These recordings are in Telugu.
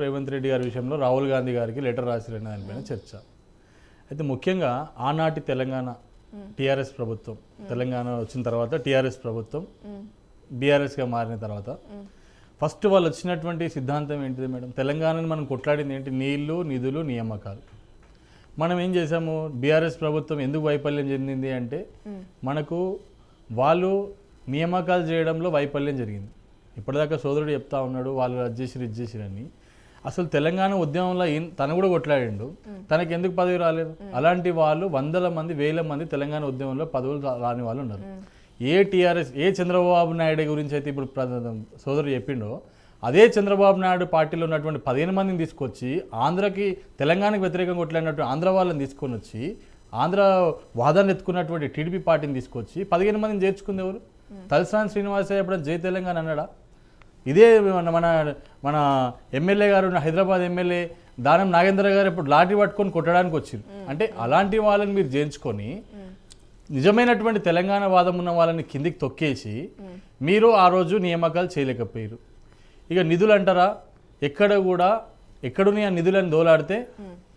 రేవంత్ రెడ్డి గారి విషయంలో రాహుల్ గాంధీ గారికి లెటర్ రాసిరన్న దానిపైన చర్చ. అయితే ముఖ్యంగా ఆనాటి తెలంగాణ టీఆర్ఎస్ ప్రభుత్వం, తెలంగాణ వచ్చిన తర్వాత టీఆర్ఎస్ ప్రభుత్వం బీఆర్ఎస్గా మారిన తర్వాత ఫస్ట్ వాళ్ళు వచ్చినటువంటి సిద్ధాంతం ఏంటిది మేడం? తెలంగాణని మనం కొట్లాడింది ఏంటి? నీళ్లు, నిధులు, నియామకాలు. మనం ఏం చేసాము? బీఆర్ఎస్ ప్రభుత్వం ఎందుకు వైఫల్యం చెందింది అంటే మనకు వాళ్ళు నియామకాలు చేయడంలో వైఫల్యం జరిగింది. ఇప్పటిదాకా సోదరుడు చెప్తా ఉన్నాడు వాళ్ళు అది చేసిరు ఇది చేసిరని. అసలు తెలంగాణ ఉద్యమంలో తను కూడా కొట్లాడిండు, తనకి ఎందుకు పదవి రాలేదు? అలాంటి వాళ్ళు వందల మంది వేల మంది తెలంగాణ ఉద్యమంలో పదవులు రాని వాళ్ళు ఉన్నారు. ఏ టీఆర్ఎస్ ఏ చంద్రబాబు నాయుడు గురించి అయితే ఇప్పుడు సోదరుడు చెప్పిండో అదే చంద్రబాబు నాయుడు పార్టీలో ఉన్నటువంటి 15 మందిని తీసుకొచ్చి ఆంధ్రకి తెలంగాణకు వ్యతిరేకంగా కొట్లాడినటువంటి ఆంధ్ర వాళ్ళని తీసుకొని వచ్చి ఆంధ్ర వాదాన్ని ఎత్తుకున్నటువంటి టీడీపీ పార్టీని తీసుకొచ్చి 15 మందిని చేర్చుకుంది ఎవరు? తలసాని శ్రీనివాసయ్య ఎప్పుడైనా జై తెలంగాణ అన్నాడా? ఇదే మన మన ఎమ్మెల్యే గారు హైదరాబాద్ ఎమ్మెల్యే దానం నాగేంద్ర గారు ఇప్పుడు లాఠీ పట్టుకొని కొట్టడానికి వచ్చారు. అంటే అలాంటి వాళ్ళని మీరు చేర్చుకొని నిజమైనటువంటి తెలంగాణ వాదం ఉన్న వాళ్ళని కిందికి తొక్కేసి మీరు ఆ రోజు నియామకాలు చేయలేకపోయారు. ఇక నిధులు అంటారా? ఎక్కడ కూడా ఎక్కడున్నాయి ఆ నిధులను దోలాడితే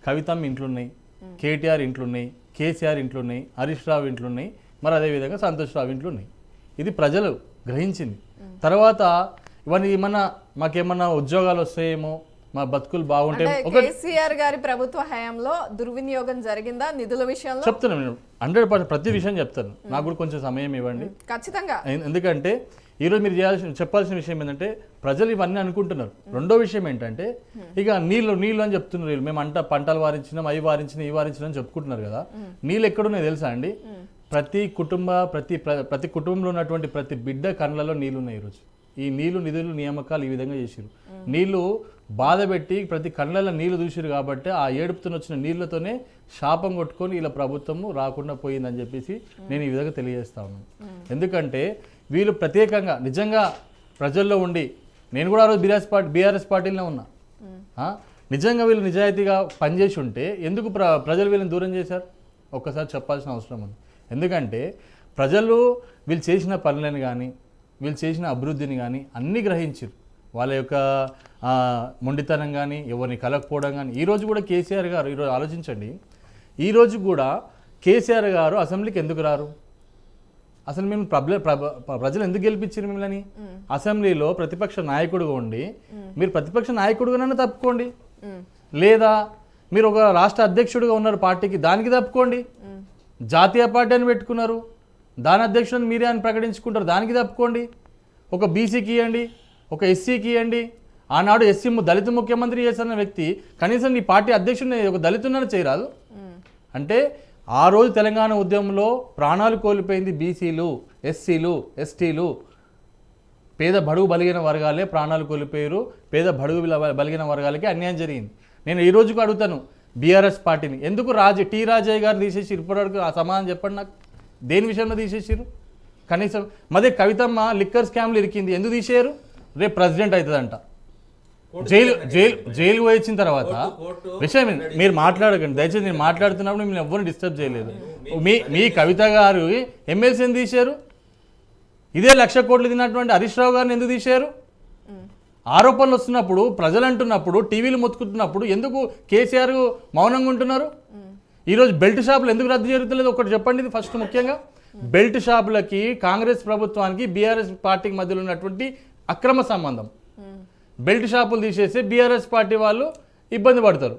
కవితమ్మ ఇంట్లున్నాయి, కేటీఆర్ ఇంట్లున్నాయి, కేసీఆర్ ఇంట్లున్నాయి, హరీష్ రావు ఇంట్లున్నాయి, మరి అదేవిధంగా సంతోష్ రావు ఇంట్లున్నాయి. ఇది ప్రజలు గ్రహించింది. తర్వాత ఇవన్నీ మాకేమన్నా ఉద్యోగాలు వస్తాయేమో, మా బతుకులు బాగుంటాయి. కేసీఆర్ గారి ప్రభుత్వ హయాంలో దుర్వినియోగం జరిగిందా నిధుల విషయంలో? చెప్తాను నేను 100% ప్రతి విషయం చెప్తాను. నాకు కూడా కొంచెం సమయం ఇవ్వండి ఖచ్చితంగా. ఎందుకంటే ఈరోజు మీరు చెప్పాల్సిన విషయం ఏంటంటే ప్రజలు ఇవన్నీ అనుకుంటున్నారు. రెండో విషయం ఏంటంటే ఇక నీళ్ళు అని చెప్తున్నారు వీళ్ళు. మేము పంటలు వారించినాం, అవి వారించినాం, ఈ వారించినాం అని చెప్పుకుంటున్నారు కదా. నీళ్ళు ఎక్కడున్నాయి తెలుసా అండి? ప్రతి కుటుంబంలో ఉన్నటువంటి ప్రతి బిడ్డ కళ్ళలో నీళ్ళు ఉన్నాయి. ఈరోజు ఈ నీళ్లు, నిధులు, నియామకాలు ఈ విధంగా చేసిరు. నీళ్లు బాధ పెట్టి ప్రతి కళ్ళల్లో నీళ్లు చూసిరు కాబట్టి ఆ ఏడుపుతో వచ్చిన నీళ్లతోనే శాపం కొట్టుకొని ఇలా ప్రభుత్వము రాకుండా పోయిందని చెప్పేసి నేను ఈ విధంగా తెలియజేస్తా ఉన్నాను. ఎందుకంటే వీళ్ళు ప్రత్యేకంగా నిజంగా ప్రజల్లో ఉండి, నేను కూడా ఆ రోజు బీఆర్ఎస్ పార్టీలో ఉన్నా, నిజంగా వీళ్ళు నిజాయితీగా పనిచేసి ఉంటే ఎందుకు ప్రజలు వీళ్ళని దూరం చేశారు? ఒక్కసారి చెప్పాల్సిన అవసరం ఉంది. ఎందుకంటే ప్రజలు వీళ్ళు చేసిన పనులను కానీ వీళ్ళు చేసిన అభివృద్ధిని కానీ అన్నీ గ్రహించారు. వాళ్ళ యొక్క మొండితనం కానీ ఎవరిని కలగకపోవడం కానీ. ఈరోజు కూడా కేసీఆర్ గారు, ఈరోజు ఆలోచించండి, ఈరోజు కూడా కేసీఆర్ గారు అసెంబ్లీకి ఎందుకు రారు? అసలు మేము ప్రజలు ఎందుకు గెలిపించారు మిమ్మల్ని? అసెంబ్లీలో ప్రతిపక్ష నాయకుడుగా ఉండి మీరు ప్రతిపక్ష నాయకుడుగానే తప్పుకోండి, లేదా మీరు ఒక రాష్ట్ర అధ్యక్షుడిగా ఉన్నారు పార్టీకి, దానికి తప్పుకోండి. జాతీయ పార్టీ అని పెట్టుకున్నారు, దాని అధ్యక్షుడిని మీరే అని ప్రకటించుకుంటారు, దానికి తప్పుకోండి. ఒక బీసీకి ఇవ్వండి, ఒక ఎస్సీకి ఇవ్వండి. ఆనాడు ఎస్సీ దళిత ముఖ్యమంత్రి చేసిన వ్యక్తి కనీసం నీ పార్టీ అధ్యక్షుడిని ఒక దళితున్నది చేయరాదు? అంటే ఆ రోజు తెలంగాణ ఉద్యమంలో ప్రాణాలు కోల్పోయింది బీసీలు, ఎస్సీలు, ఎస్టీలు, పేద బడుగు బలిగిన వర్గాలే ప్రాణాలు కోల్పోయారు. పేద బడుగు బలిగిన వర్గాలకి అన్యాయం జరిగింది. నేను ఈ రోజుకు అడుగుతాను బీఆర్ఎస్ పార్టీని, ఎందుకు టీ రాజయ్య గారు తీసేసి ఇప్పటివరకు ఆ సమాధానం చెప్పండి నాకు. దేని విషయంలో తీసేసారు? కనీసం మదే కవితమ్మ లిక్కర్ స్కామ్లు ఇరికింది, ఎందుకు తీసేయరు? రేపు ప్రెసిడెంట్ అవుతుందంట, జైలు వచ్చిన తర్వాత విషయం మీరు మాట్లాడకండి దయచేసి. నేను మాట్లాడుతున్నప్పుడు మీరు ఎవరిని డిస్టర్బ్ చేయలేదు. మీ కవిత గారు ఎమ్మెల్సీని తీశారు, ఇదే 1,00,000 కోట్లు తిన్నటువంటి హరీష్ రావు గారిని ఎందుకు తీశారు? ఆరోపణలు వస్తున్నప్పుడు, ప్రజలు అంటున్నప్పుడు, టీవీలు మొత్తుకుంటున్నప్పుడు ఎందుకు కేసీఆర్ మౌనంగా ఉంటున్నారు? ఈరోజు బెల్ట్ షాపులు ఎందుకు రద్దు జరుగుతలేదు ఒకటి చెప్పండి. ఇది ఫస్ట్ ముఖ్యంగా బెల్ట్ షాపులకి కాంగ్రెస్ ప్రభుత్వానికి బీఆర్ఎస్ పార్టీకి మధ్యలో ఉన్నటువంటి అక్రమ సంబంధం. బెల్ట్ షాపులు తీసేసి బీఆర్ఎస్ పార్టీ వాళ్ళు ఇబ్బంది పడతారు.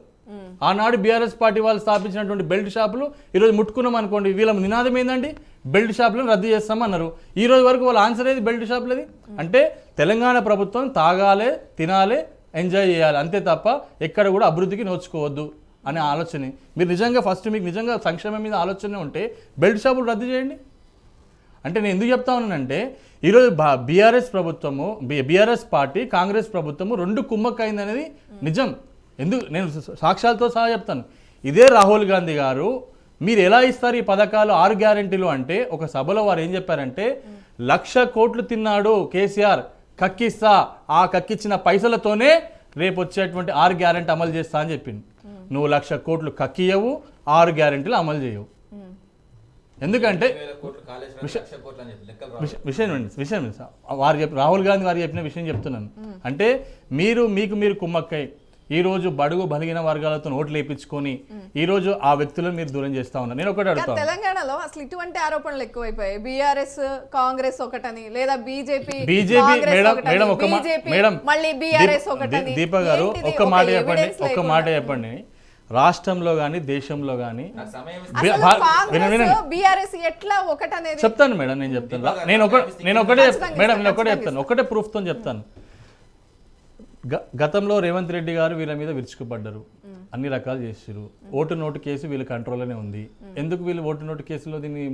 ఆనాడు బీఆర్ఎస్ పార్టీ వాళ్ళు స్థాపించినటువంటి బెల్ట్ షాపులు ఈరోజు ముట్టుకున్నాం అనుకోండి, వీళ్ళ నినాదం ఏంటండి? బెల్ట్ షాపులను రద్దు చేస్తామన్నారు. ఈ రోజు వరకు వాళ్ళ ఆన్సర్ ఏది? బెల్ట్ షాపులది. అంటే తెలంగాణ ప్రభుత్వం తాగాలి, తినాలి, ఎంజాయ్ చేయాలి, అంతే తప్ప ఎక్కడ కూడా అభివృద్ధికి నోచుకోవద్దు అనే ఆలోచన. మీరు నిజంగా ఫస్ట్ మీకు నిజంగా సంక్షేమం మీద ఆలోచన ఉంటే బెల్ట్ షాపులు రద్దు చేయండి. అంటే నేను ఎందుకు చెప్తా ఉన్నానంటే ఈరోజు బీఆర్ఎస్ పార్టీ, కాంగ్రెస్ ప్రభుత్వము రెండు కుమ్మక్కైంది అనేది నిజం. ఎందుకు నేను సాక్ష్యాలతో సహా చెప్తాను. ఇదే రాహుల్ గాంధీ గారు మీరు ఎలా ఇస్తారు ఈ పథకాలు 6 గ్యారెంటీలు అంటే ఒక సభలో వారు ఏం చెప్పారంటే 1,00,000 కోట్లు తిన్నాడు కేసీఆర్, కక్కిస్తా, ఆ కక్కిచ్చిన పైసలతోనే రేపు వచ్చేటువంటి 6 గ్యారెంటీ అమలు చేస్తా అని చెప్పింది. నువ్వు 1,00,000 కోట్లు కక్కియవు, 6 గ్యారెంటీలు అమలు చేయవు. ఎందుకంటే వారు రాహుల్ గాంధీ వారు చెప్పిన విషయం చెప్తున్నాను. అంటే మీరు కుమ్మక్కై ఈ రోజు బడుగు బలిగిన వర్గాలతో ఓట్లు వేయించుకొని ఈ రోజు ఆ వ్యక్తులను మీరు దూరం చేస్తా ఉన్నారు. నేను ఒకటి అడుగుతాను, తెలంగాణలో అసలు ఇటువంటి ఆరోపణలు ఎక్కువైపోయాయి. బీఆర్ఎస్ కాంగ్రెస్ ఒకటని, లేదా బీజేపీ మేడం ఒక మేడం మళ్ళీ బీఆర్ఎస్ ఒకటని. దీప గారు ఒక్క మాట చెప్పండి. రాష్ట్రంలో గానీ దేశంలో గానీ బీఆర్ఎస్ ఎట్లా ఒకటనేది చెప్తాను మేడం. నేను చెప్తాను, నేను ఒకటే చెప్తాను, ఒకటే ప్రూఫ్ తో చెప్తాను. గతంలో రేవంత్ రెడ్డి గారు వీళ్ళ మీద విరుచుకుపడ్డారు, అన్ని రకాలు చేసారు. ఓటు నోటు కేసు వీళ్ళ కంట్రోల్లోనే ఉంది. ఎందుకు వీళ్ళు ఓటు నోటు కేసులో దీన్ని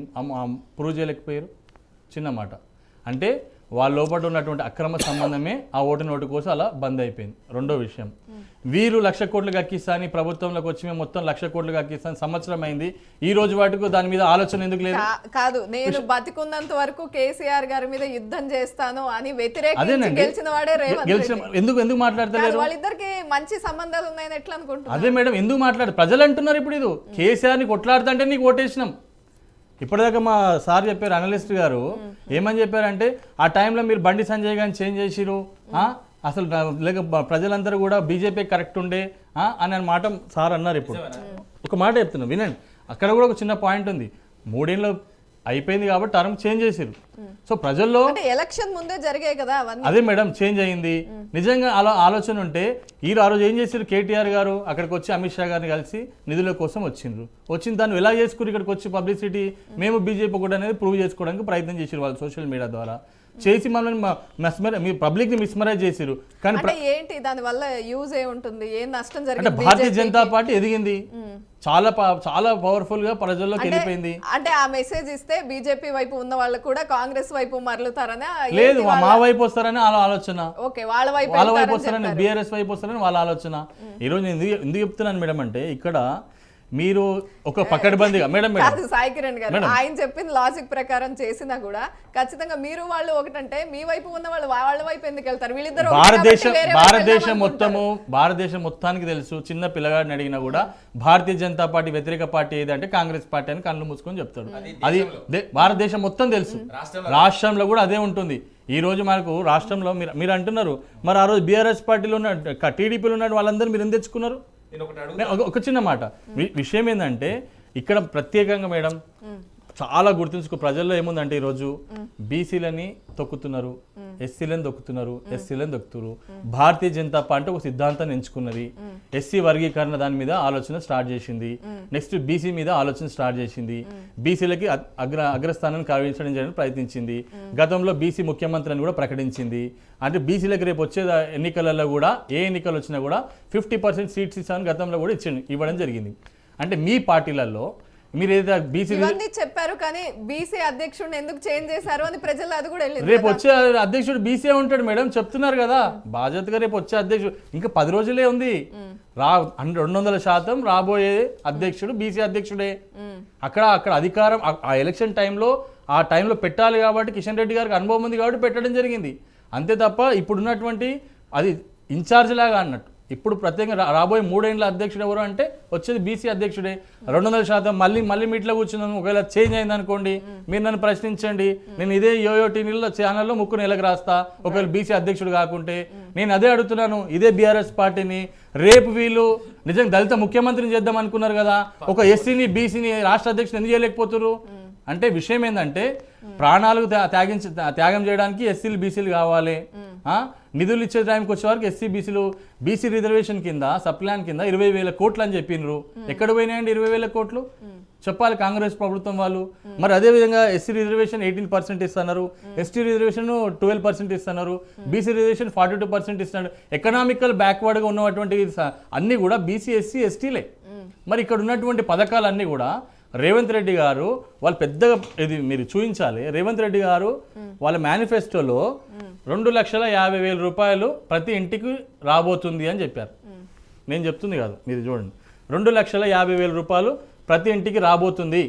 ప్రూవ్ చేయలేకపోయారు? చిన్న మాట. అంటే వాళ్ళ లోపల ఉన్నటువంటి అక్రమ సంబంధమే ఆ ఓటు నోటు కోసం అలా బంద్ అయిపోయింది. రెండో విషయం, వీరు 1,00,000 కోట్లు కక్కిస్తా అని ప్రభుత్వంలోకి వచ్చి మేము మొత్తం 1,00,000 కోట్లు కక్కిస్తాను సంవత్సరం అయింది. ఈ రోజు వాటికి దాని మీద ఆలోచన ఎందుకు లేదు? కాదు, నేను బతికున్నంత వరకు కేసీఆర్ గారి మీద యుద్ధం చేస్తాను అని వ్యతిరేకించి గెలిచిన వాడే రేవంత్ రెడ్డి. ఎందుకు మాట్లాడతలేరు? వాళ్ళిద్దరికి మంచి సంబంధాలు ఉన్నాయని ఎట్లా అనుకుంటున్నారు? అదే మేడం, ఎందుకు మాట్లాడు? ప్రజలు అంటున్నారు ఇప్పుడు ఇది కేసీఆర్ని కొట్లాడుతుంటే నీకు ఓటేసినాం. ఇప్పటిదాకా మా సార్ చెప్పారు, అనలిస్ట్ గారు ఏమని చెప్పారంటే ఆ టైంలో మీరు బండి సంజయ్ గారిని చేంజ్ చేసిరు, అసలు లేక ప్రజలందరూ కూడా బీజేపీ కరెక్ట్ ఉండే అని మాట సార్ అన్నారు. ఇప్పుడు ఒక మాట చెప్తున్నాను వినండి. అక్కడ కూడా ఒక చిన్న పాయింట్ ఉంది. 3 ఏళ్ళు అయిపోయింది కాబట్టి టర్మ్ చేంజ్ చేసారు. సో ప్రజల్లో ఎలక్షన్ ముందే జరిగాయి కదా అవన్నీ. అదే మేడం చేంజ్ అయింది. నిజంగా అలా ఆలోచన ఉంటే ఆ రోజు ఏం చేశారు? కేటీఆర్ గారు అక్కడికి వచ్చి అమిత్ షా గారిని కలిసి నిధుల కోసం వచ్చిండ్రు. వచ్చిన దాన్ని ఎలా చేసుకుని ఇక్కడికి వచ్చి పబ్లిసిటీ మేము బీజేపీ కూడా అనేది ప్రూవ్ చేసుకోవడానికి ప్రయత్నం చేశారు వాళ్ళు సోషల్ మీడియా ద్వారా చేసి మనల్ని మీ పబ్లిక్ ని మిస్మరైజ్ చేసారు. కానీ ఏంటి దాని వల్ల యూజ్ ఏ ఉంటుంది? ఏం నష్టం జరిగింది? అంటే భారతీయ జనతా పార్టీ ఎదిగింది, చాలా పవర్ఫుల్ గా ప్రజల్లోకి వెళ్ళిపోయింది. అంటే ఆ మెసేజ్ ఇస్తే బీజేపీ వైపు ఉన్న వాళ్ళు కూడా కాంగ్రెస్ వైపు మరలుతారని లేదు, మా వైపు వస్తారని వాళ్ళ ఆలోచన. ఓకే, వాళ్ళ వైపు వస్తారని, బీఆర్ఎస్ వైపు వస్తారని వాళ్ళ ఆలోచన. ఈ రోజు నేను ఎందుకు చెప్తున్నాను మేడం అంటే ఇక్కడ మీరు ఒక పకడ్బందీగా మేడం సాయి కిరణ్ గారు ఆయన చెప్పిన లాజిక్ ప్రకారం చేసినా కూడా ఖచ్చితంగా మీరు వాళ్ళు ఒకటంటే మీ వైపు ఉన్న వాళ్ళు వాళ్ళ వైపు ఎందుకు వెళ్తారు? వీళ్ళిద్దరు భారతదేశం మొత్తానికి తెలుసు. చిన్న పిల్లగాడిని అడిగినా కూడా భారతీయ జనతా పార్టీ వ్యతిరేక పార్టీ ఏదంటే కాంగ్రెస్ పార్టీ అని కళ్ళు మూసుకొని చెప్తాడు. అది భారతదేశం మొత్తం తెలుసు. రాష్ట్రంలో కూడా అదే ఉంటుంది. ఈ రోజు మనకు రాష్ట్రంలో మీరు అంటున్నారు మరి ఆ రోజు బీఆర్ఎస్ పార్టీలో ఉన్న టీడీపీలో ఉన్న వాళ్ళందరూ మీరు ఎందుకు తెచ్చుకున్నారు? ఒక చిన్న మాట విషయం ఏంటంటే ఇక్కడ ప్రత్యేకంగా మేడం చాలా గుర్తుంచుకో, ప్రజల్లో ఏముందంటే ఈరోజు బీసీలని తొక్కుతున్నారు, ఎస్సీలను తొక్కుతున్నారు, ఎస్సీలను తొక్కుతున్నారు. భారతీయ జనతా పార్టీ ఒక సిద్ధాంతాన్ని ఎంచుకున్నది. ఎస్సీ వర్గీకరణ దాని మీద ఆలోచన స్టార్ట్ చేసింది. నెక్స్ట్ బీసీ మీద ఆలోచన స్టార్ట్ చేసింది. బీసీలకి అగ్రస్థానాన్ని కల్పించడానికి ప్రయత్నించింది. గతంలో బీసీ ముఖ్యమంత్రి అని కూడా ప్రకటించింది. అంటే బీసీలకు రేపు వచ్చే ఎన్నికలలో కూడా ఏ ఎన్నికలు వచ్చినా కూడా 50% సీట్స్ ఇస్తామని గతంలో కూడా ఇవ్వడం జరిగింది. అంటే మీ పార్టీలలో మీరు ఏదైతే బీసీ చెప్పారు కానీ బీసీ అధ్యక్షుడిని ఎందుకు చేంజ్ చేశారు అని ప్రజలు అది కూడా రేపు వచ్చే అధ్యక్షుడు బీసీ ఉంటాడు మేడం, చెప్తున్నారు కదా బాధ్యతగా. రేపు వచ్చే అధ్యక్షుడు ఇంకా 10 రోజులే ఉంది. 200% రాబోయే అధ్యక్షుడు బీసీ అధ్యక్షుడే. అక్కడ అధికారం ఆ ఎలక్షన్ టైంలో పెట్టాలి కాబట్టి కిషన్ రెడ్డి గారికి అనుభవం ఉంది కాబట్టి పెట్టడం జరిగింది. అంతే తప్ప ఇప్పుడున్నటువంటి అది ఇన్ఛార్జ్ లాగా అన్నట్టు. ఇప్పుడు ప్రత్యేకంగా రాబోయే 3 ఏళ్ల అధ్యక్షుడు ఎవరు అంటే వచ్చేది బీసీ అధ్యక్షుడే. 200% మళ్ళీ మీట్లో కూర్చున్నాను. ఒకవేళ చేంజ్ అయింది అనుకోండి, మీరు నన్ను ప్రశ్నించండి, నేను ఇదే యోయోటీవీలో ఛానల్లో ముక్కు నెలకు రాస్తా. ఒకవేళ బీసీ అధ్యక్షుడు కాకుంటే నేను అదే అడుగుతున్నాను ఇదే బీఆర్ఎస్ పార్టీని. రేపు వీళ్ళు నిజంగా దళిత ముఖ్యమంత్రిని చేద్దాం అనుకున్నారు కదా, ఒక ఎస్సీని బీసీని రాష్ట్ర అధ్యక్షుడు ఎందుకు చేయలేకపోతున్నారు? అంటే విషయం ఏంటంటే ప్రాణాలకు త్యాగం చేయడానికి ఎస్సీలు బీసీలు కావాలి. నిధులు ఇచ్చే టైంకి వచ్చే వరకు బీసీ రిజర్వేషన్ కింద సప్లాన్ కింద 20,000 కోట్లు అని చెప్పినారు. ఎక్కడ పోయినాయండి 20,000 కోట్లు? చెప్పాలి కాంగ్రెస్ ప్రభుత్వం వాళ్ళు. మరి అదేవిధంగా ఎస్సీ రిజర్వేషన్ 18% ఇస్తున్నారు, ఎస్టీ రిజర్వేషన్ 12% ఇస్తున్నారు, బీసీ రిజర్వేషన్ 42% ఇస్తున్నారు. ఎకనామికల్ బ్యాక్వర్డ్గా ఉన్నటువంటి అన్నీ కూడా బీసీ ఎస్సీ ఎస్టీలే. మరి ఇక్కడ ఉన్నటువంటి పథకాలన్నీ కూడా రేవంత్ రెడ్డి గారు వాళ్ళు పెద్దగా ఇది మీరు చూపించాలి. రేవంత్ రెడ్డి గారు వాళ్ళ మేనిఫెస్టోలో 2,50,000 రూపాయలు ప్రతి ఇంటికి రాబోతుంది అని చెప్పారు. నేను చెప్తుంది కాదు, మీరు చూడండి. 2,50,000 రూపాయలు ప్రతి ఇంటికి రాబోతుంది.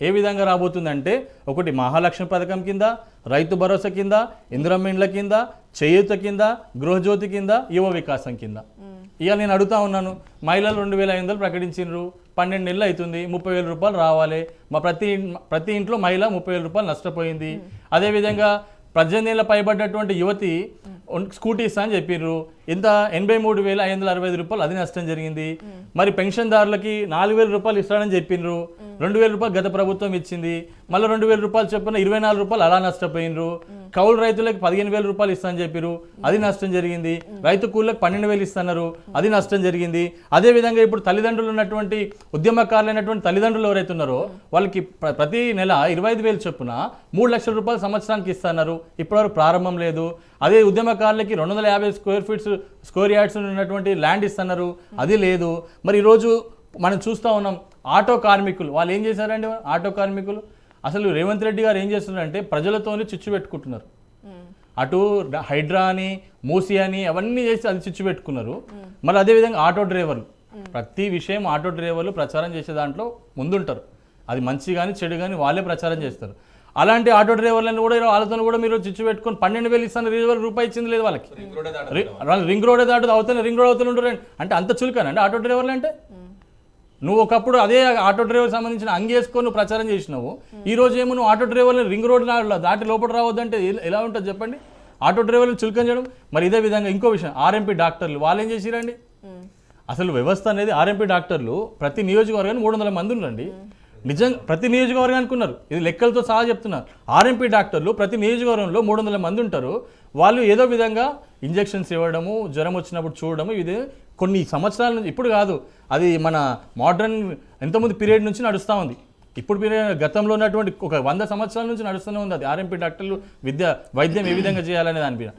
ఏ విధంగా రాబోతుంది అంటే ఒకటి మహాలక్ష్మి పథకం కింద, రైతు భరోసా కింద, ఇందిరమ్మ ఇండ్ల కింద, చేయూత కింద, గృహజ్యోతి కింద, యువ వికాసం కింద. ఇక నేను అడుగుతా ఉన్నాను, మహిళలు 2,500 ప్రకటించారు. 12 నెలలు అవుతుంది, 30,000 రూపాయలు రావాలి. మా ప్రతి ఇంట్లో మహిళ 30,000 రూపాయలు నష్టపోయింది. అదేవిధంగా 18 ఏళ్ళ పైబడ్డటువంటి యువతి స్కూటీ ఇస్తా అని చెప్పిర్రు. ఇంత 83,565 రూపాయలు అది నష్టం జరిగింది. మరి పెన్షన్దారులకి 4,000 రూపాయలు ఇస్తాడని చెప్పిండ్రు, 2,000 రూపాయలు గత ప్రభుత్వం ఇచ్చింది, మళ్ళీ 2,000 రూపాయలు చొప్పున 24 రూపాయలు అలా నష్టపోయినరు. కౌలు రైతులకు 15,000 రూపాయలు ఇస్తానని చెప్పారు, అది నష్టం జరిగింది. రైతు కూలీలకు 12,000 ఇస్తున్నారు, అది నష్టం జరిగింది. అదేవిధంగా ఇప్పుడు తల్లిదండ్రులు ఉన్నటువంటి ఉద్యమకారులైనటువంటి తల్లిదండ్రులు ఎవరైతే ఉన్నారో వాళ్ళకి ప్రతి నెల 25,000 చొప్పున 3 లక్షల రూపాయలు సంవత్సరానికి ఇస్తున్నారు, ఇప్పటివరకు ప్రారంభం లేదు. అదే ఉద్యమకారులకి 250 స్క్వేర్ యార్డ్స్ ఉన్నటువంటి ల్యాండ్ ఇస్తున్నారు, అది లేదు. మరి ఈరోజు మనం చూస్తూ ఉన్నాం ఆటో కార్మికులు వాళ్ళు ఏం చేశారండి? ఆటో కార్మికులు అసలు రేవంత్ రెడ్డి గారు ఏం చేస్తున్నారంటే ప్రజలతోనే చిచ్చు పెట్టుకుంటున్నారు. అటు హైడ్రా అని మూసి అని అవన్నీ చేసి అది చిచ్చు పెట్టుకున్నారు. మరి అదేవిధంగా ఆటో డ్రైవర్లు ప్రతి విషయం ఆటో డ్రైవర్లు ప్రచారం చేసే దాంట్లో ముందుంటారు. అది మంచి కానీ చెడు కానీ వాళ్ళే ప్రచారం చేస్తారు. అలాంటి ఆటో డ్రైవర్లను కూడా వాళ్ళతో కూడా మీరు చిచ్చు పెట్టుకొని 12,000 ఇస్తాను, రూపాయి ఇచ్చింది లేదు వాళ్ళకి. రింగ్ రోడే దాటు అవుతానే రింగ్ రోడ్ అవుతూ ఉంటారు అంటే అంత చులకానండి ఆటో డ్రైవర్లు అంటే. నువ్వు ఒకప్పుడు అదే ఆటో డ్రైవర్ సంబంధించిన అంగేసుకొని నువ్వు ప్రచారం చేసినావు, ఈ రోజు ఏమో నువ్వు ఆటో డ్రైవర్లు రింగ్ రోడ్ దాటి లోపల రావద్దంటే ఎలా ఉంటుంది చెప్పండి? ఆటో డ్రైవర్లు చులకం చేయడం. మరి ఇదే విధంగా ఇంకో విషయం, ఆర్ఎంపీ డాక్టర్లు వాళ్ళు ఏం చేసిరండి? అసలు వ్యవస్థ అనేది ఆర్ఎంపీ డాక్టర్లు ప్రతి నియోజకవర్గానికి 300 మంది ఉండండి. నిజంగా ప్రతి నియోజకవర్గానికి ఉన్నారు, ఇది లెక్కలతో సహా చెప్తున్నారు. ఆర్ఎంపీ డాక్టర్లు ప్రతి నియోజకవర్గంలో 300 మంది ఉంటారు. వాళ్ళు ఏదో విధంగా ఇంజెక్షన్స్ ఇవ్వడము, జ్వరం వచ్చినప్పుడు చూడడము, ఇది కొన్ని సంవత్సరాల నుంచి, ఇప్పుడు కాదు, అది మన మోడర్న్ ఎంతోమంది పీరియడ్ నుంచి నడుస్తూ ఉంది. ఇప్పుడు పీరియడ్ గతంలో ఉన్నటువంటి ఒక 100 సంవత్సరాల నుంచి నడుస్తూనే ఉంది అది ఆర్ఎంపీ డాక్టర్లు వైద్యం ఏ విధంగా చేయాలనే దాని మీద.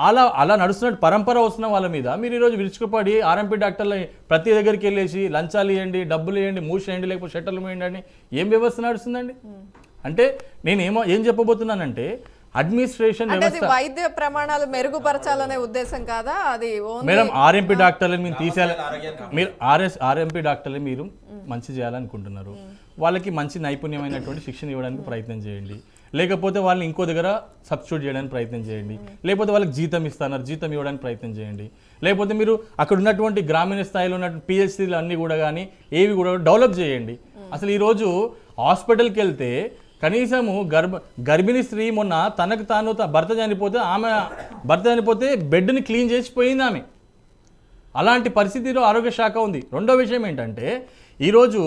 అలా నడుస్తున్నట్టు పరంపర వస్తున్న వాళ్ళ మీద మీరు ఈరోజు విరుచుకుపడి ఆర్ఎంపీ డాక్టర్లు ప్రతి దగ్గరికి వెళ్ళేసి లంచాలు ఇవ్వండి, డబ్బులు ఇవ్వండి, మూసేయండి, లేకపోతే షట్టర్లు వేయండి అని ఏం వ్యవస్థ నడుస్తుందండి? అంటే నేను ఏం చెప్పబోతున్నానంటే అడ్మినిస్ట్రేషన్ వ్యవస్థ వైద్య ప్రమాణాలు మెరుగుపరచాలనే ఉద్దేశం కాదా అది? మేడం ఆర్ఎంపీ డాక్టర్లను మీరు తీసేయాలి, మీరు ఆర్ఎంపీ డాక్టర్లు మీరు మంచి చేయాలనుకుంటున్నారు, వాళ్ళకి మంచి నైపుణ్యమైనటువంటి శిక్షణ ఇవ్వడానికి ప్రయత్నం చేయండి. లేకపోతే వాళ్ళని ఇంకో దగ్గర సబ్స్టిట్యూట్ చేయడానికి ప్రయత్నం చేయండి. లేకపోతే వాళ్ళకి జీతం ఇస్తున్నారు, జీతం ఇవ్వడానికి ప్రయత్నం చేయండి. లేకపోతే మీరు అక్కడ ఉన్నటువంటి గ్రామీణ స్థాయిలో ఉన్నటువంటి పిహెచ్సీలు అన్నీ కూడా కానీ ఏవి కూడా డెవలప్ చేయండి. అసలు ఈరోజు హాస్పిటల్కి వెళ్తే కనీసము గర్భిణీ స్త్రీ మొన్న తనకు తాను భర్త చనిపోతే బెడ్ని క్లీన్ చేసిపోయింది ఆమె. అలాంటి పరిస్థితిలో ఆరోగ్య శాఖ ఉంది. రెండో విషయం ఏంటంటే ఈరోజు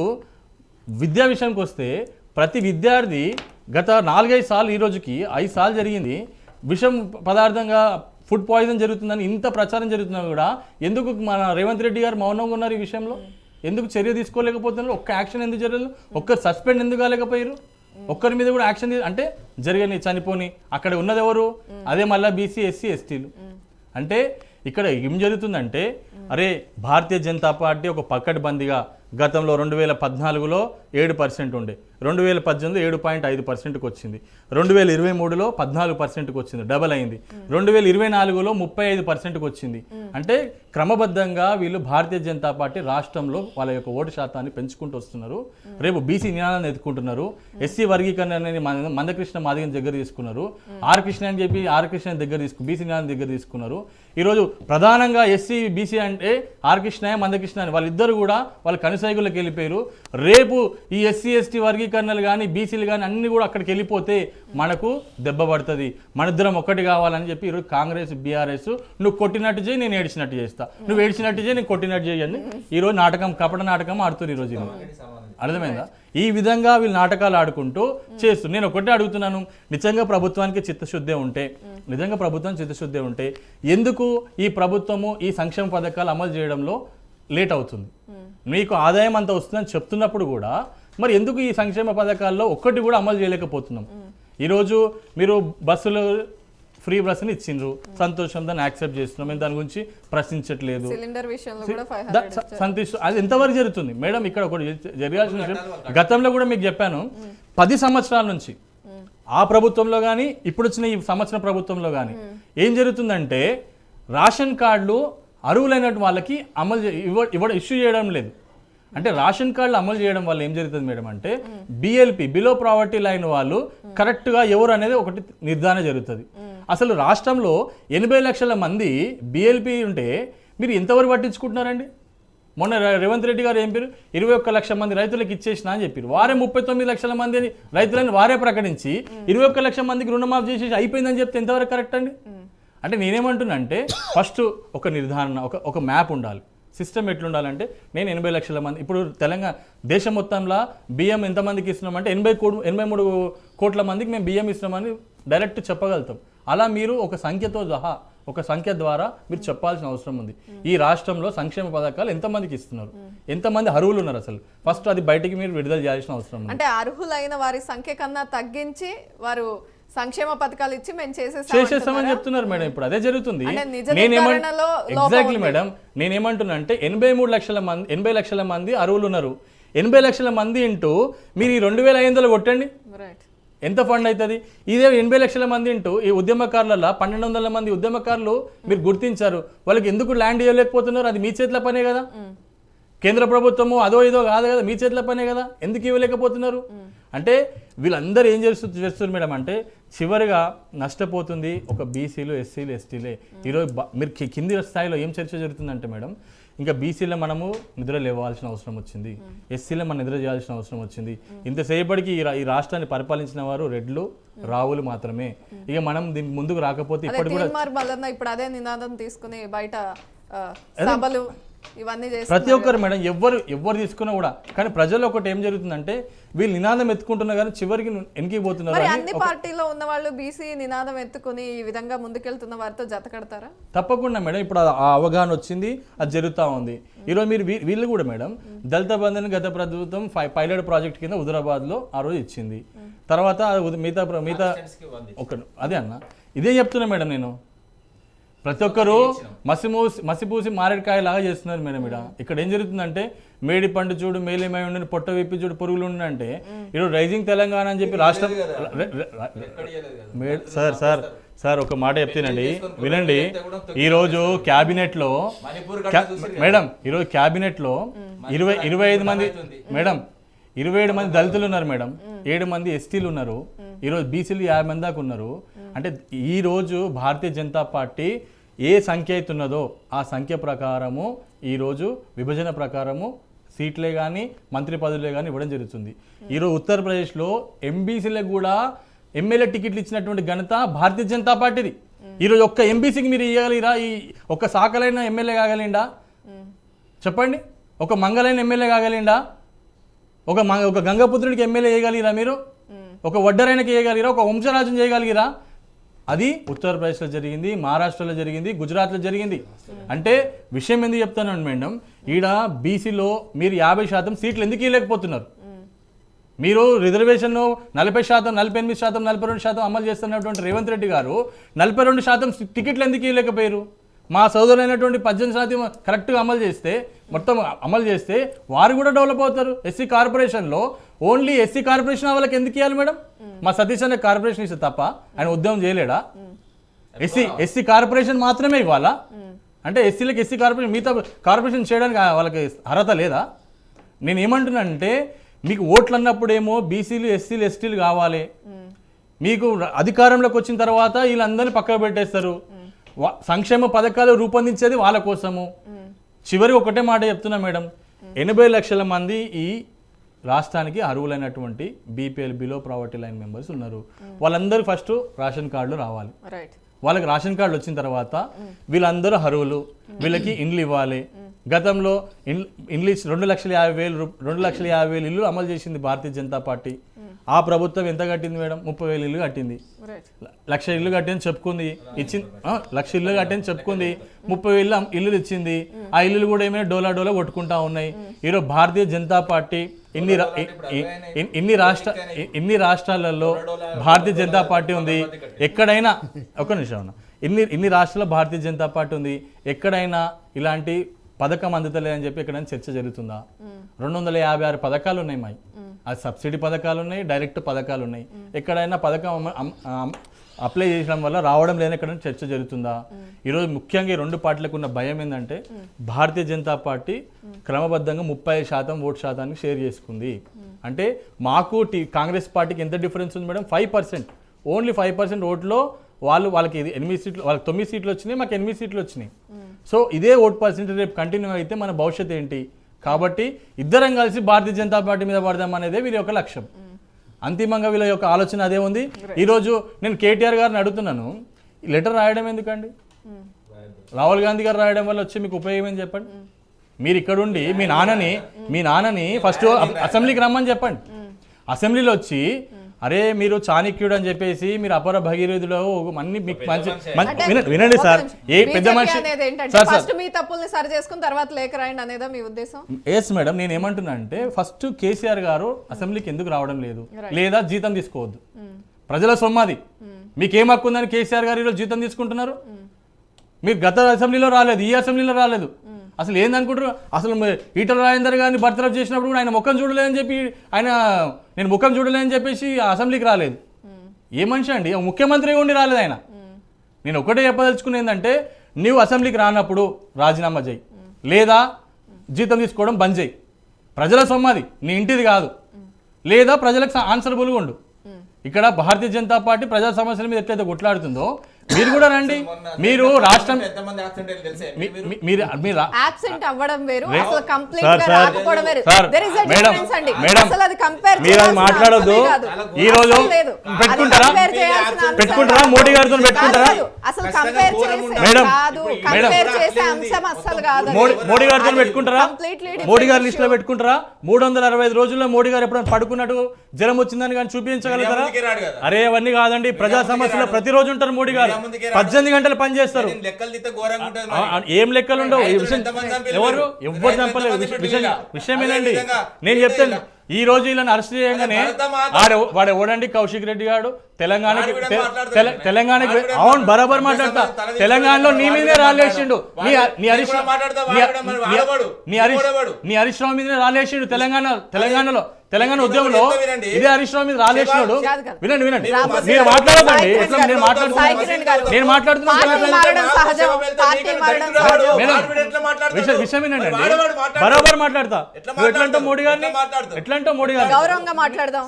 విద్యా విషయానికి వస్తే ప్రతి విద్యార్థి గత 4-5 సార్లు, ఈ రోజుకి 5 సార్లు జరిగింది, విషం పదార్థంగా ఫుడ్ పాయిజన్ జరుగుతుందని ఇంత ప్రచారం జరుగుతున్నా కూడా ఎందుకు మన రేవంత్ రెడ్డి గారు మౌనంగా ఉన్నారు? ఈ విషయంలో ఎందుకు చర్య తీసుకోలేకపోతున్నారు? ఒక్క యాక్షన్ ఎందుకు జరగలేదు? ఒక్కరు సస్పెండ్ ఎందుకు కాలేకపోయారు? ఒక్కరి మీద కూడా యాక్షన్ అంటే జరగని చనిపోని అక్కడ ఉన్నది ఎవరు? అదే మళ్ళీ బీసీ ఎస్సీ ఎస్టీలు. అంటే ఇక్కడ ఏం జరుగుతుందంటే అరే భారతీయ జనతా పార్టీ ఒక పకడ్బందీగా గతంలో 2014లో 7% ఉండే, 2018లో 7.5%కి వచ్చింది, 2023లో 14%కి వచ్చింది, డబల్ అయింది, 2024లో 35%కి వచ్చింది. అంటే క్రమబద్ధంగా వీళ్ళు భారతీయ జనతా పార్టీ రాష్ట్రంలో వాళ్ళ యొక్క ఓటు శాతాన్ని పెంచుకుంటూ వస్తున్నారు. రేపు బీసీ నినాదాన్ని ఎత్తుకుంటున్నారు. ఎస్సీ వర్గీకరణ అనేది మందకృష్ణ మాదిగని దగ్గర తీసుకున్నారు, ఆర్ కృష్ణ అని చెప్పి ఆర్ కృష్ణ దగ్గర బీసీ నినాదం దగ్గర తీసుకున్నారు. ఈరోజు ప్రధానంగా ఎస్సీ బీసీ అంటే ఆర్ కృష్ణ మందకృష్ణ అని వాళ్ళిద్దరు కూడా వాళ్ళ కనుసైగులకు వెళ్ళిపోయారు. రేపు ఈ ఎస్సీ ఎస్టీ వర్గీకరణలు కానీ బీసీలు కానీ అన్ని కూడా అక్కడికి వెళ్ళిపోతే మనకు దెబ్బ పడుతుంది. మనిద్దరం ఒక్కటి కావాలని చెప్పి ఈరోజు కాంగ్రెస్ బీఆర్ఎస్ నువ్వు కొట్టినట్టు చేయి నేను ఏడ్చినట్టు చేస్తా, నువ్వు ఏడ్చినట్టు చేయి నేను కొట్టినట్టు చేయని ఈరోజు కపట నాటకం ఆడుతున్నారు ఈరోజు. అర్థమైందా? ఈ విధంగా వీళ్ళు నాటకాలు ఆడుకుంటూ చేస్తూ నేను ఒకటే అడుగుతున్నాను, నిజంగా ప్రభుత్వానికి చిత్తశుద్ధి ఉంటే ఎందుకు ఈ ప్రభుత్వము ఈ సంక్షేమ పథకాలు అమలు చేయడంలో లేట్ అవుతుంది? మీకు ఆదాయం అంతా వస్తుందని చెప్తున్నప్పుడు కూడా మరి ఎందుకు ఈ సంక్షేమ పథకాల్లో ఒక్కటి కూడా అమలు చేయలేకపోతున్నాం? ఈరోజు మీరు బస్సులు ఫ్రీ బస్సుని ఇచ్చిండ్రు, సంతోషం, దాన్ని యాక్సెప్ట్ చేస్తున్నాం, మేము దాని గురించి ప్రశ్నించట్లేదు. సంతోషం. అది ఎంతవరకు జరుగుతుంది మేడం? ఇక్కడ ఒకటి జరగాల్సిన విషయం, గతంలో కూడా మీకు చెప్పాను, 10 సంవత్సరాల నుంచి ఆ ప్రభుత్వంలో కానీ ఇప్పుడు వచ్చిన ఈ సంవత్సరం ప్రభుత్వంలో కానీ ఏం జరుగుతుందంటే రేషన్ కార్డులు అర్హులైన వాళ్ళకి ఇష్యూ చేయడం లేదు. అంటే రేషన్ కార్డులు అమలు చేయడం వల్ల ఏం జరుగుతుంది మేడం అంటే బిఎల్పి బిలో ప్రావర్టీ లైన్ వాళ్ళు కరెక్ట్గా ఎవరు అనేది ఒకటి నిర్ధారణ జరుగుతుంది. అసలు రాష్ట్రంలో 80 లక్షల మంది బిఎల్పి ఉంటే మీరు ఎంతవరకు పట్టించుకుంటున్నారండి? మొన్న రేవంత్ రెడ్డి గారు ఏం పేరు 21 లక్షల మంది రైతులకు ఇచ్చేసిన అని చెప్పారు. వారే 39 లక్షల మంది రైతులని వారే ప్రకటించి 21 లక్షల మందికి రుణమాఫీ చేసేసి అయిపోయిందని చెప్తే ఎంతవరకు కరెక్ట్ అండి? అంటే నేనేమంటున్నా అంటే ఫస్ట్ ఒక నిర్ధారణ ఒక మ్యాప్ ఉండాలి. సిస్టమ్ ఎట్లుండాలంటే నేను 80 లక్షల మంది ఇప్పుడు తెలంగాణ దేశం మొత్తంలో బియ్యం ఎంతమందికి ఇస్తున్నామంటే 83 కోట్ల మందికి మేము బియ్యం ఇస్తున్నామని డైరెక్ట్ చెప్పగలుగుతాం. అలా మీరు ఒక సంఖ్యతో సహా ఒక సంఖ్య ద్వారా మీరు చెప్పాల్సిన అవసరం ఉంది. ఈ రాష్ట్రంలో సంక్షేమ పథకాలు ఎంతమందికి ఇస్తున్నారు, ఎంతమంది అర్హులు ఉన్నారు, అసలు ఫస్ట్ అది బయటికి మీరు విడుదల చేయాల్సిన అవసరం ఉంది. అంటే అర్హులైన వారి సంఖ్య కన్నా తగ్గించి వారు సంక్షేమ పథకాలు ఇచ్చి మేము చేసేస్తామని చెప్తున్నారు మేడం. ఇప్పుడు అదే జరుగుతుంది. ఎగ్జాక్ట్లీ మేడం, నేనేమంటున్నా అంటే 80 లక్షల మంది అర్హులు ఉన్నారు. 80 లక్షల మంది ఇంటూ మీరు ఈ 2500 కొట్టండి, ఎంత ఫండ్ అవుతుంది? ఇదే 80 లక్షల మంది ఇంటూ ఈ ఉద్యమకారులలో 1200 మంది ఉద్యమకారులు మీరు గుర్తించారు. వాళ్ళకి ఎందుకు ల్యాండ్ ఇవ్వలేకపోతున్నారు? అది మీ చేతుల పనే కదా. కేంద్ర ప్రభుత్వము అదో ఇదో కాదు కదా, మీ చేతుల పనే కదా. ఎందుకు ఇవ్వలేకపోతున్నారు? అంటే వీళ్ళందరూ ఏం చేస్తున్నారు మేడం అంటే చివరిగా నష్టపోతుంది ఒక బీసీలు, ఎస్సీలు, ఎస్టీలే. ఈరోజు మీరు కింది స్థాయిలో ఏం చర్చ జరుగుతుందంటే మేడం, ఇంకా బీసీలో మనము నిద్ర లేవాల్సిన అవసరం వచ్చింది, ఎస్సీలో మనం నిద్ర చేయాల్సిన అవసరం వచ్చింది. ఇంతసేపటికి ఈ రాష్ట్రాన్ని పరిపాలించిన వారు రెడ్లు, రావులు మాత్రమే. ఇక మనం దీనికి ముందుకు రాకపోతే ఇప్పటి కూడా ఇప్పుడు అదే నినాదం తీసుకుని బయట సభలు ఇవన్నీ ప్రతి ఒక్కరు మేడం ఎవరు తీసుకున్నా కూడా. కానీ ప్రజల్లో ఒకటి ఏం జరుగుతుందంటే వీళ్ళు నినాదం ఎత్తుకుంటున్నా కానీ చివరికి వెనక్కి పోతున్నారు. అన్ని పార్టీలో ఉన్న వాళ్ళు బీసీ నినాదం ఎత్తుకుని ఈ విధంగా ముందుకెళ్తున్న వారితో జత కడతారా? తప్పకుండా మేడం. ఇప్పుడు ఆ అవగాహన వచ్చింది, అది జరుగుతూ ఉంది. ఈరోజు మీరు వీళ్ళు కూడా మేడం దళిత బంధన్ గత ప్రభుత్వం పైలట్ ప్రాజెక్ట్ కింద హుజరాబాద్లో ఆ రోజు ఇచ్చింది. తర్వాత మిగతా అదే అన్న ఇదే చెప్తున్నా మేడం. నేను ప్రతి ఒక్కరు మసిపూసి మారేడుకాయ లాగా చేస్తున్నారు మేడం. ఇక్కడ ఏం జరుగుతుందంటే మేడి పండు చూడు మేలేమై ఉండి పొట్ట విప్పి చూడు పురుగులు ఉండంటే ఈరోజు రైజింగ్ తెలంగాణ అని చెప్పి రాష్ట్రం సార్ ఒక మాట చెప్తానండి, వినండి. ఈరోజు క్యాబినెట్లో మేడం 25 మంది మేడం 27 మంది దళితులు ఉన్నారు మేడం, 7 మంది ఎస్టీలు ఉన్నారు, ఈరోజు బీసీలు 50 మంది దాకా ఉన్నారు. అంటే ఈరోజు భారతీయ జనతా పార్టీ ఏ సంఖ్య అవుతున్నదో ఆ సంఖ్య ప్రకారము ఈరోజు విభజన ప్రకారము సీట్లే కానీ మంత్రి పదవులే కానీ ఇవ్వడం జరుగుతుంది. ఈరోజు ఉత్తరప్రదేశ్లో ఎంబీసీలకు కూడా ఎమ్మెల్యే టికెట్లు ఇచ్చినటువంటి ఘనత భారతీయ జనతా పార్టీది. ఈరోజు ఒక్క ఎంబీసీకి మీరు ఇవ్వగలిరా? ఈ ఒక్క సాకలైన ఎమ్మెల్యే కాగలిండా చెప్పండి? ఒక మంగళైన ఎమ్మెల్యే కాగలిండా? ఒక గంగపుత్రుడికి ఎమ్మెల్యే చేయగలిగిరా మీరు? ఒక వడ్డరైనకి చేయగలిగిరా? ఒక వంశరాజుని చేయగలిగిరా? అది ఉత్తరప్రదేశ్లో జరిగింది, మహారాష్ట్రలో జరిగింది, గుజరాత్లో జరిగింది. అంటే విషయం ఎందుకు చెప్తానండి మేడం, ఈడ బీసీలో మీరు 50% సీట్లు ఎందుకు ఇవ్వలేకపోతున్నారు? మీరు రిజర్వేషన్ 40%, 48%, 42% అమలు చేస్తున్నటువంటి రేవంత్ రెడ్డి గారు 42% టికెట్లు ఎందుకు ఇవ్వలేకపోయారు? మా సోదరులైనటువంటి 18% కరెక్ట్గా మొత్తం అమలు చేస్తే వారు కూడా డెవలప్ అవుతారు. ఎస్సీ కార్పొరేషన్లో ఓన్లీ ఎస్సీ కార్పొరేషన్ వాళ్ళకి ఎందుకు ఇవ్వాలి మేడం? మా సతీష్ అనే కార్పొరేషన్ ఇస్తే తప్ప ఆయన ఉద్యమం చేయలేడా? ఎస్సీ కార్పొరేషన్ మాత్రమే ఇవ్వాలా? అంటే ఎస్సీలకు ఎస్సీ కార్పొరేషన్ మిగతా కార్పొరేషన్ చేయడానికి వాళ్ళకి అర్హత లేదా? నేను ఏమంటున్నానంటే మీకు ఓట్లు అన్నప్పుడేమో బీసీలు, ఎస్సీలు, ఎస్టీలు కావాలి, మీకు అధికారంలోకి వచ్చిన తర్వాత వీళ్ళందరినీ పక్కన పెట్టేస్తారు. సంక్షేమ పథకాలు రూపొందించేది వాళ్ళ కోసము. చివరి ఒకటే మాట చెప్తున్నా మేడం, 80 లక్షల మంది ఈ రాష్ట్రానికి అర్హులైనటువంటి BPL below poverty line members ఉన్నారు. వాళ్ళందరూ ఫస్ట్ రేషన్ కార్డులు రావాలి. వాళ్ళకి రేషన్ కార్డులు వచ్చిన తర్వాత వీళ్ళందరూ అర్హులు, వీళ్ళకి ఇండ్లు ఇవ్వాలి. గతంలో ఇండ్లు 2,50,000 ఇల్లు అమలు చేసింది భారతీయ జనతా పార్టీ. ఆ ప్రభుత్వం ఎంత కట్టింది మేడం? 30,000 ఇల్లు కట్టింది. 1,00,000 ఇల్లు కట్టని చెప్పుకుంది, 1,00,000 ఇల్లు కట్టని చెప్పుకుంది, 30,000 ఇల్లులు ఇచ్చింది. ఆ ఇల్లులు కూడా ఏమైనా డోలా కొట్టుకుంటా ఉన్నాయి. ఈరోజు భారతీయ జనతా పార్టీ ఇన్ని రాష్ట్రాలలో భారతీయ జనతా పార్టీ ఉంది. ఎక్కడైనా ఒక నిమిషం, ఇన్ని రాష్ట్రాల్లో భారతీయ జనతా పార్టీ ఉంది. ఎక్కడైనా ఇలాంటి పథకం అందుతలేదని చెప్పి ఎక్కడైనా చర్చ జరుగుతుందా? 256 పథకాలు ఉన్నాయి మాయి. అది సబ్సిడీ పథకాలు ఉన్నాయి, డైరెక్ట్ పథకాలు ఉన్నాయి. ఎక్కడైనా పథకం అప్లై చేయడం వల్ల రావడం లేదని ఎక్కడైనా చర్చ జరుగుతుందా? ఈరోజు ముఖ్యంగా ఈ రెండు పార్టీలకు ఉన్న భయం ఏంటంటే భారతీయ జనతా పార్టీ క్రమబద్ధంగా 30% ఓటు శాతానికి షేర్ చేసుకుంది. అంటే మాకు కాంగ్రెస్ పార్టీకి ఎంత డిఫరెన్స్ ఉంది మేడం? 5%, ఓన్లీ 5% ఓట్లో వాళ్ళకి 8 సీట్లు, వాళ్ళకి 9 సీట్లు వచ్చినాయి, మాకు 8 సీట్లు వచ్చినాయి. సో ఇదే ఓట్ పర్సెంటేజ్ రేపు కంటిన్యూ అయితే మన భవిష్యత్తు ఏంటి? కాబట్టి ఇద్దరం కలిసి భారతీయ జనతా పార్టీ మీద పడదాం అనేదే వీరి యొక్క లక్ష్యం. అంతిమంగా వీళ్ళ యొక్క ఆలోచన అదే ఉంది. ఈరోజు నేను కేటీఆర్ గారిని అడుగుతున్నాను, లెటర్ రాయడం ఎందుకండి? రాహుల్ గాంధీ గారు రాయడం వల్ల వచ్చి మీకు ఉపయోగం ఏం చెప్పండి. మీరు ఇక్కడుండి మీ నాన్నని ఫస్ట్ అసెంబ్లీకి రమ్మని చెప్పండి. అసెంబ్లీలో వచ్చి అరే మీరు చాణక్యుడు అని చెప్పేసి మీరు అపర భగీరథులో అన్ని మీకు వినండి సార్. ఏ పెద్ద మనిషి ఫస్ట్ మీ తప్పుల్ని సరి చేసుకుని తర్వాత లేఖ రాయండి అనేదా మీ ఉద్దేశం? ఎస్ మేడం, నేను ఏమంటున్నా అంటే ఫస్ట్ కేసీఆర్ గారు అసెంబ్లీకి ఎందుకు రావడం లేదు, లేదా జీతం తీసుకోవద్దు. ప్రజల సొమ్మాది, మీకేం హక్కు ఉందని కేసీఆర్ గారు ఈరోజు జీతం తీసుకుంటున్నారు? మీరు గత అసెంబ్లీలో రాలేదు, ఈ అసెంబ్లీలో రాలేదు. అసలు ఏందనుకుంటారు? అసలు ఈటల రాజేందర్ గారిని బర్తరఫ్ చేసినప్పుడు కూడా ఆయన ముఖం చూడలేదని చెప్పి నేను ముఖం చూడలేదని చెప్పేసి అసెంబ్లీకి రాలేదు. ఏ మనిషి అండి, ముఖ్యమంత్రిగా ఉండి రాలేదు ఆయన. నేను ఒకటే చెప్పదలుచుకుని ఏంటంటే నువ్వు అసెంబ్లీకి రానప్పుడు రాజీనామా చేయి, లేదా జీతం తీసుకోవడం బంద్ చేయి. ప్రజల సొమ్మది, నీ ఇంటిది కాదు. లేదా ప్రజలకు ఆన్సరబుల్గా ఉండు. ఇక్కడ భారతీయ జనతా పార్టీ ప్రజా సమస్యల మీద ఎట్లయితే కొట్లాడుతుందో మీరు కూడా రండి. మీరు రాష్ట్రం అబ్సెంట్ అవ్వడం వేరు, అసలు కంప్లీట్ గా రాకపోవడం వేరు. దేర్ ఇస్ ఎ డిఫరెన్స్ అండి. అసలు అది కంపేర్ మీరు మాట్లాడొద్దు. ఈ రోజు పెట్టుకుంటారా మోడీ గారితో పెట్టుకుంటారా? అసలు కంపేర్ చేసే కాదు, కంపేర్ చేసే అంశం అసలు కాదు. మోడీ గారితో పెట్టుకుంటారా? మోడీ గారి లిస్ట్ లో పెట్టుకుంటారా? 365 రోజుల్లో మోడీ గారు ఎప్పుడైనా పడుకున్నట్టు జ్వరం వచ్చిందని కానీ చూపించగలుగుతారా? అరే అవన్నీ కాదండి, ప్రజా సమస్యలు ప్రతిరోజు ఉంటారు మోడీ గారు. 18 గంటలు పని చేస్తారు. ఏం లెక్కలు ఉండవు. ఎవరు ఎవ్వరు చంపలేదు. విషయం ఏనండి, నేను చెప్తాను. ఈ రోజు ఇలా అరెస్ట్ చేయగానే వాడు ఎవడండి కౌశిక్ రెడ్డి గారు తెలంగాణకి అవును బరాబర్ మాట్లాడతా. తెలంగాణలో నీ మీదే రాలేసిండు, నీ హరీష్ రావు మీదే రాలేసిండు. తెలంగాణలో తెలంగాణ ఉద్యమంలో ఇదే హరీష్ రావు మీద రాలేసినాడు. వినండి మీరు మాట్లాడదండి. ఎట్లా నేను మాట్లాడుతున్నాను. విషయం వినండి అండి, బరాబర్ మాట్లాడతా. ఎట్లంటే మోడీ గారిని గౌరవంగా మాట్లాడదాం.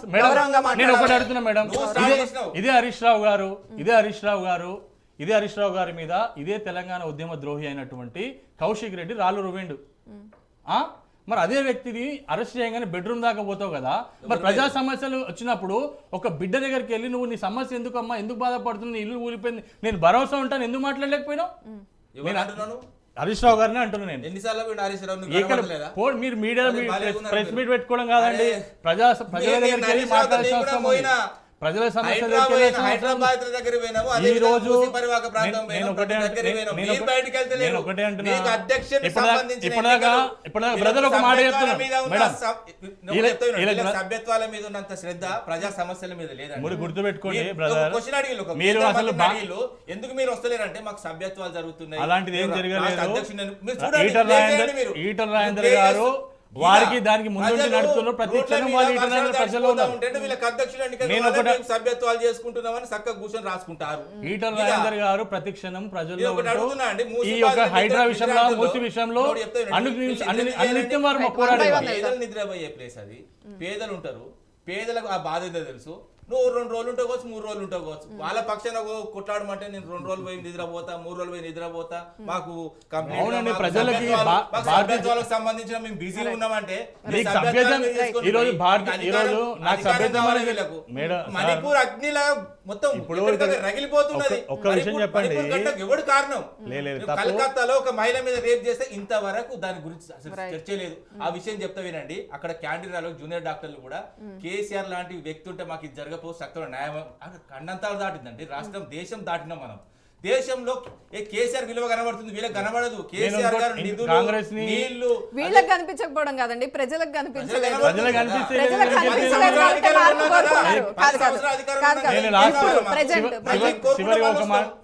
నేను ఒకటి అడుగుతున్నా మేడం, ఇదే హరీష్ రావు గారి మీద ఇదే తెలంగాణ ఉద్యమ ద్రోహి అయినటువంటి కౌశిక్ రెడ్డి రాళ్ళు రువ్విండు. మరి అదే వ్యక్తిని అరెస్ట్ చేయగానే బెడ్రూమ్ దాకా పోతావు కదా. మరి ప్రజా సమస్యలు వచ్చినప్పుడు ఒక బిడ్డ దగ్గరికి వెళ్ళి నువ్వు నీ సమస్య ఎందుకు అమ్మా, ఎందుకు బాధపడుతుంది, ఇల్లు ఊలిపోయింది, నేను భరోసా ఉంటాను, ఎందుకు మాట్లాడలేకపోయినావు? హరీష్ రావు గారిని అంటున్నాను నేను. మీరు మీడియా ప్రెస్ మీట్ పెట్టుకోవడం కాదండి, ప్రజల దగ్గరికి వెళ్ళి మాట్లాడాల్సిన అవసరం ఉంది. ప్రజల సమస్యలు ప్రజలు ఒక మాట సభ్యత్వాల మీద ఉన్నంత శ్రద్ధ ప్రజా సమస్యల మీద లేదండి. గుర్తుపెట్టుకోండి బ్రదర్, మీరు అసలు ఎందుకు మీరు వస్తలేరంటే మాకు సభ్యత్వాలు జరుగుతున్నాయి, అలాంటిది ఏం జరగలేదు. ఈటల రాజేందర్ గారు వారికి దానికి ముందు నడుతున్నారు. ప్రతి క్షణం వాళ్ళు ప్రజల్లో సభ్యత్వాలు చేసుకుంటున్నామని చక్కగా కూర్చొని రాసుకుంటారు. ఈటల రాజేందర్ గారు ప్రతి క్షణం ప్రజల్లో ఈ యొక్క హైడ్రా విషయంలో, మూసి విషయంలో అన్నిత్యం వారు పోరాడే నిద్రపోయే ప్లేస్ అది. పేదలు ఉంటారు, పేదలకు ఆ బాధ్యత తెలుసు. నువ్వు 2 రోజులు ఉంటావచ్చు, 3 రోజులు ఉంటావచ్చు. వాళ్ళ పక్షాన కొట్లాడమంటే నేను 2 రోజులు పోయి నిద్రపోతా, 3 రోజులు పోయి నిద్రపోతా, మాకు సభ్యత్వాలకు సంబంధించిన మేము బిజీగా ఉన్నామంటే మణిపూర్ అగ్నిలా మొత్తం రగిలిపోతున్నది. ఎవడు కారణం? కలకత్తాలో ఒక మహిళ మీద రేప్ చేస్తే ఇంతవరకు దాని గురించి చర్చ లేదు. ఆ విషయం చెప్తా వినండి. అక్కడ క్యాంటీన్లో జూనియర్ డాక్టర్లు కూడా కేసీఆర్ లాంటి వ్యక్తి ఉంటే మాకు ఇది జరగకపోతే సక్రమ న్యాయం ఖండంతాలు దాటిందండి. రాష్ట్రం దేశం దాటినాం మనం. దేశంలో కేసీఆర్ విలువ కనబడుతుంది, వీళ్ళకి కనబడదు. కేసీఆర్ గారు నీళ్లు వీళ్ళకి కనిపించకపోవడం కాదండి, ప్రజలకు కనిపించలేదు.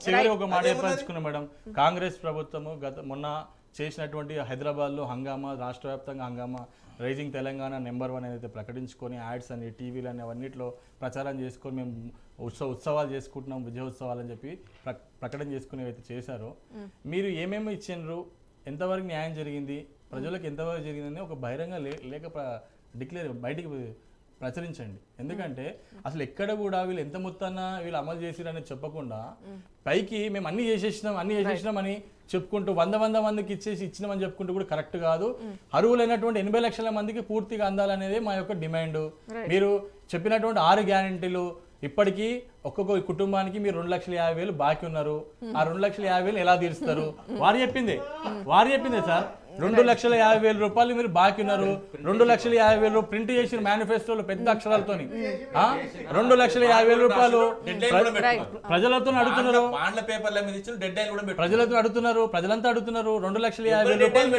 చివరి ఒక మాట చెప్పదలుచుకున్నా మేడం, కాంగ్రెస్ ప్రభుత్వము మొన్న చేసినటువంటి హైదరాబాద్లో హంగామా, రాష్ట్ర వ్యాప్తంగా హంగామా, రైజింగ్ తెలంగాణ నెంబర్ 1 ఏదైతే ప్రకటించుకొని యాడ్స్ అని టీవీలు అని అవన్నిట్లో ప్రచారం చేసుకొని మేము ఉత్సవాలు చేసుకుంటున్నాం, విజయోత్సవాలు అని చెప్పి ప్రకటన చేసుకుని ఏవైతే చేశారో, మీరు ఏమేమి ఇచ్చిండ్రు, ఎంతవరకు న్యాయం జరిగింది, ప్రజలకు ఎంతవరకు జరిగిందని ఒక బహిరంగ లేఖ బయటికి ప్రచురించండి. ఎందుకంటే అసలు ఎక్కడ కూడా వీళ్ళు ఎంత మొత్తాన వీళ్ళు అమలు చేసిరని చెప్పకుండా పైకి మేము అన్ని చేసేసినాం అని చెప్పుకుంటూ 100 మందికి ఇచ్చినామని చెప్పుకుంటూ కూడా కరెక్ట్ కాదు. అర్హులైనటువంటి 80 లక్షల మందికి పూర్తిగా అందాలనేది మా యొక్క డిమాండ్. మీరు చెప్పినటువంటి 6 గ్యారెంటీలు ఇప్పటికీ ఒక్కొక్క కుటుంబానికి మీరు 2,50,000 బాకీ ఉన్నారు. ఆ 2,50,000 ఎలా తీరుస్తారు? వారు చెప్పిందే సార్. 2,50,000 రూపాయలు మీరు బాకీ ఉన్నారు. 2,50,000 ప్రింట్ చేసిన మేనిఫెస్టోలో పెద్ద అక్షరాలతోని 2,50,000 రూపాయలు ప్రజలతో అడుగుతున్నారు. ప్రజలతో అడుగుతున్నారు, ప్రజలంతా అడుగుతున్నారు. 2,50,000 రూపాయలు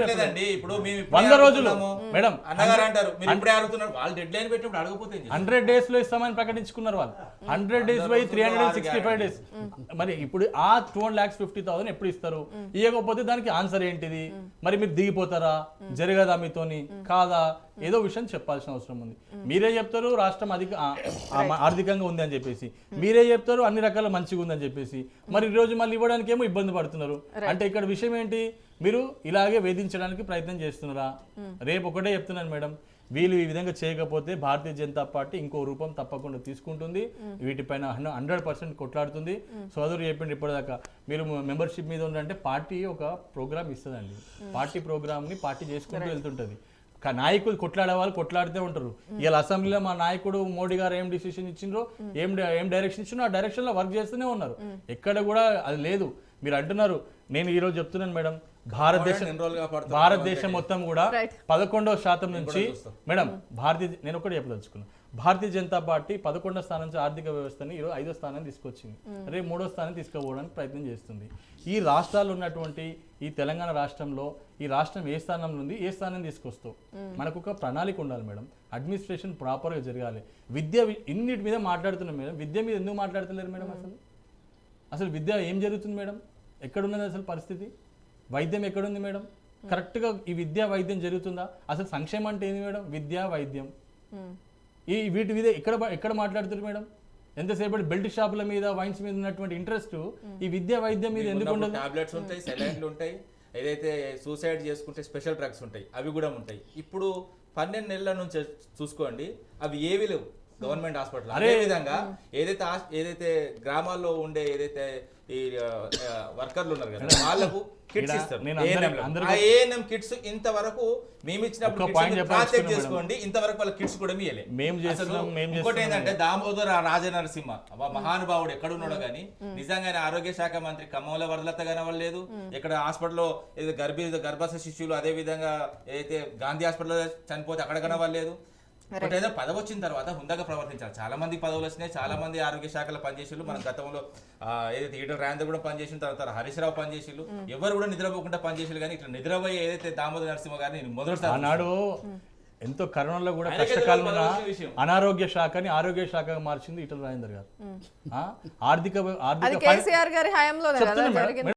100 రోజులు మేడం 100 days లో ఇస్తామని ప్రకటించుకున్నారు వాళ్ళు. 100 days బై 365 days. మరి ఇప్పుడు ఆ 2,50,000 ఎప్పుడు ఇస్తారు? ఇవ్వకపోతే దానికి ఆన్సర్ ఏంటిది? మరి మీరు దిగిపోతారా? జరగదా మీతోని? కాదా? ఏదో విషయం చెప్పాల్సిన అవసరం ఉంది. మీరే చెప్తారు రాష్ట్రం ఆర్థికంగా ఉంది అని చెప్పేసి, మీరే చెప్తారు అన్ని రకాల మంచిగా ఉందని చెప్పేసి, మరి ఈ రోజు మళ్ళీ ఇవ్వడానికి ఏమో ఇబ్బంది పడుతున్నారు. అంటే ఇక్కడ విషయం ఏంటి? మీరు ఇలాగే వేధించడానికి ప్రయత్నం చేస్తున్నారా? రేపు ఒకటే చెప్తున్నాను మేడం, వీళ్ళు ఈ విధంగా చేయకపోతే భారతీయ జనతా పార్టీ ఇంకో రూపం తప్పకుండా తీసుకుంటుంది. వీటిపైన 100% కొట్లాడుతుంది. సోదరు చెప్పింది ఇప్పటిదాకా, మీరు మెంబర్షిప్ మీద ఉందంటే పార్టీ ఒక ప్రోగ్రామ్ ఇస్తుందండి. పార్టీ ప్రోగ్రామ్ని పార్టీ చేసుకుంటూ వెళ్తుంటుంది. నాయకులు కొట్లాడే వాళ్ళు కొట్లాడుతూ ఉంటారు. ఇలా అసెంబ్లీలో మా నాయకుడు మోడీ గారు ఏం డిసిషన్ ఇచ్చిండ్రో, ఏం డైరెక్షన్ ఇచ్చిండ్రో ఆ డైరెక్షన్లో వర్క్ చేస్తూనే ఉన్నారు. ఎక్కడ కూడా అది లేదు. మీరు అంటున్నారు, నేను ఈరోజు చెప్తున్నాను మేడం, భారతదేశం మొత్తం కూడా 11% నుంచి మేడం నేను ఒకటి చెప్పదలుచుకున్నాను, భారతీయ జనతా పార్టీ 11వ స్థానం నుంచి ఆర్థిక వ్యవస్థని ఈరోజు 5వ స్థానం తీసుకొచ్చింది. రేపు 3వ స్థానం తీసుకుపోవడానికి ప్రయత్నం చేస్తుంది. ఈ రాష్ట్రాల్లో ఉన్నటువంటి ఈ తెలంగాణ రాష్ట్రంలో ఈ రాష్ట్రం ఏ స్థానంలో ఉంది, ఏ స్థానం తీసుకొస్తావు? మనకు ఒక ప్రణాళిక ఉండాలి మేడం. అడ్మినిస్ట్రేషన్ ప్రాపర్గా జరగాలి. విద్య ఇన్నిటి మీద మాట్లాడుతున్నాం మేడం, విద్య మీద ఎందుకు మాట్లాడతలేరు మేడం? అసలు విద్య ఏం జరుగుతుంది మేడం? ఎక్కడున్నది అసలు పరిస్థితి? వైద్యం ఎక్కడుంది మేడం? కరెక్ట్గా ఈ విద్యా వైద్యం జరుగుతుందా? అసలు సంక్షేమం అంటే ఏంది మేడం? విద్యా వైద్యం ఈ వీటి మీద ఎక్కడ మాట్లాడుతున్నారు మేడం? ఎంతసేపటి బెల్ట్ షాపుల మీద, వైన్స్ మీద ఉన్నటువంటి ఇంట్రెస్ట్ ఈ విద్యా వైద్యం మీద ఎందుకు ఉండదు? టాబ్లెట్స్ ఉంటాయి, సెలైన్లు ఉంటాయి, ఏదైతే సూసైడ్ చేసుకుంటే స్పెషల్ డ్రగ్స్ ఉంటాయి, అవి కూడా ఉంటాయి. ఇప్పుడు 12 నెలల నుంచి చూసుకోండి, అవి ఏవి లేవు గవర్నమెంట్ హాస్పిటల్. అదే విధంగా ఏదైతే గ్రామాల్లో ఉండే ఏదైతే ఈ వర్కర్లు ఉన్నారు కదా, వాళ్ళకు కిట్స్ ఇస్తారు. ఏఎన్ఎం కిట్స్ ఇంతవరకు మేము ఇచ్చినప్పుడు చేసుకోండి, ఇంతవరకు వాళ్ళ కిట్స్ కూడా ఇవ్వలే. ఇంకోటి ఏంటంటే దామోదర రాజనరసింహ మహానుభావుడు ఎక్కడున్నాడో కానీ నిజంగానే ఆరోగ్య శాఖ మంత్రి ఖమ్మంలో వరదలత కనవలేదు. ఇక్కడ హాస్పిటల్లో గర్భస్థ శిశువులు అదే విధంగా ఏదైతే గాంధీ హాస్పిటల్లో చనిపోతే అక్కడ కనవలేదు. ఏదో పదవి వచ్చిన తర్వాత హుందాగా ప్రవర్తించారు. చాలా మంది పదవులు వచ్చినాయి, చాలా మంది ఆరోగ్య శాఖలో పనిచేసారు. మన గతంలో ఏదైతే ఈటల రాజేంద్ర కూడా పనిచేసిన తర్వాత హరీష్ రావు పనిచేసారు. ఎవరు కూడా నిద్రపోకుండా పనిచేసారు. కానీ ఇట్లా నిద్రపోయి ఏదైతే దామోదర నరసింహ గారిని మొదటిసారి ఆనాడు ఎంతో కరోనాలో కూడా కష్టకాలంలో అనారోగ్య శాఖని ఆరోగ్య శాఖగా మార్చింది ఈటల రాజేందర్ గారు. ఆర్థిక కేసీఆర్ గారి హయాంలో